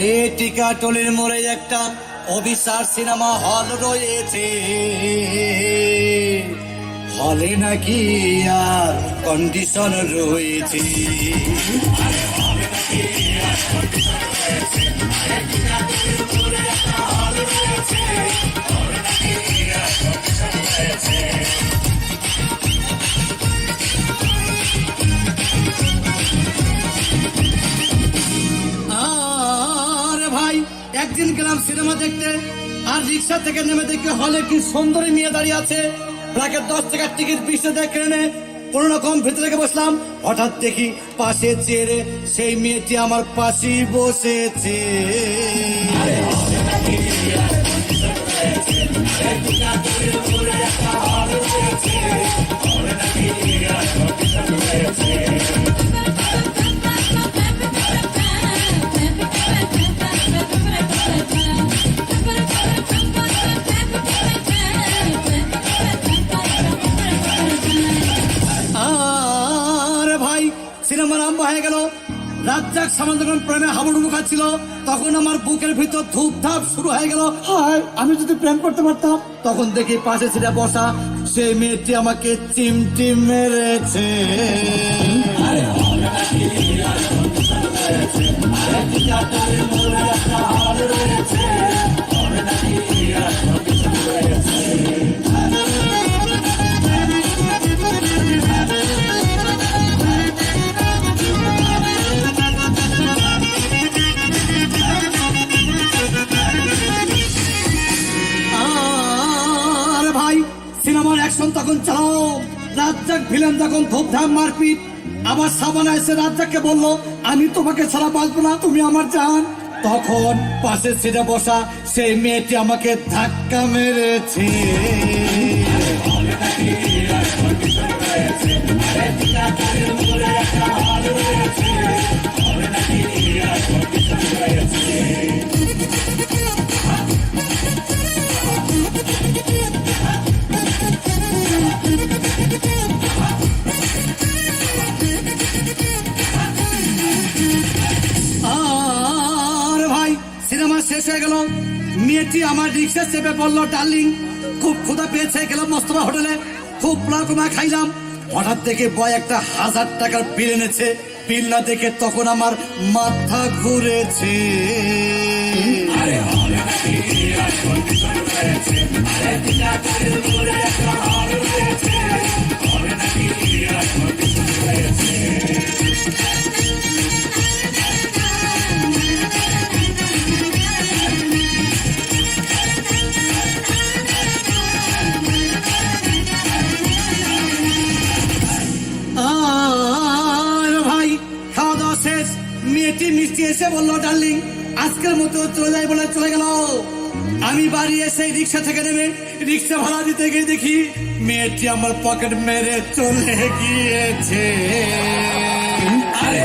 এই টিকাটলির মোড়ে একটা অবিচার সিনেমা হল রয়েছে। হলে নাকি আর কন্ডিশন রয়েছে। আরে ভাই, একদিন গেলাম সিনেমা দেখতে, আর রিক্সা থেকে নেমে দেখি হলে কি সুন্দরী মেয়ে দাঁড়িয়ে আছে। প্রায় 10 টাকার টিকিট 20 টাকা কিনে কোন রকম ভেতরে বসলাম। হঠাৎ দেখি পাশে চেয়ারে সেই মেয়েটি আমার পাশেই বসেছে। সিনেমা আরম্ভ হয়ে গেল। রাজ্জাক সামান যখন প্রেমে হাবুডুবু খাচ্ছিল, তখন আমার বুকের ভিতর ধূপধাপ শুরু হয়ে গেল। হায়, আমি যদি প্রেম করতে পারতাম। তখন দেখি পাশে ছিটে বসা সেই মেয়েটি আমাকে চিমটি মেরেছে। সিনেমার অ্যাকশন তখন চালাও। রাজ্জাক ভিলেন তখন ধূপধাম মারপিট। আবার সাবানা এসে রাজ্জাককে বললো, আমি তোমাকে ছাড়া বাঁচবো না, তুমি আমার জান। তখন পাশে সিটে বসা সেই মেয়েটি আমাকে ধাক্কা মেরেছে। সিনেমা শেষ হয়ে গেল। মেয়েটি আমার রিক্সা চেপে পড়লো। ডার্লিং, খুব ক্ষুধা পেয়েছে, গেলাম মোস্তফা হোটেলে, খুব পোলাও কমা খাইলাম। হঠাৎ থেকে বয় একটা 1000 টাকার বিল এনেছে। বিল না দেখে তখন আমার মাথা ঘুরেছে। মেয়েটি মিষ্টি এসে বললো, ডার্লিং, আজকের মতো চলে যাই বলে চলে গেল। আমি বাড়ি এসে রিক্সা থেকে নেমে রিক্সা ভাড়া দিতে গিয়ে দেখি মেয়েটি আমার পকেট মেরে চলে গিয়েছে। আরে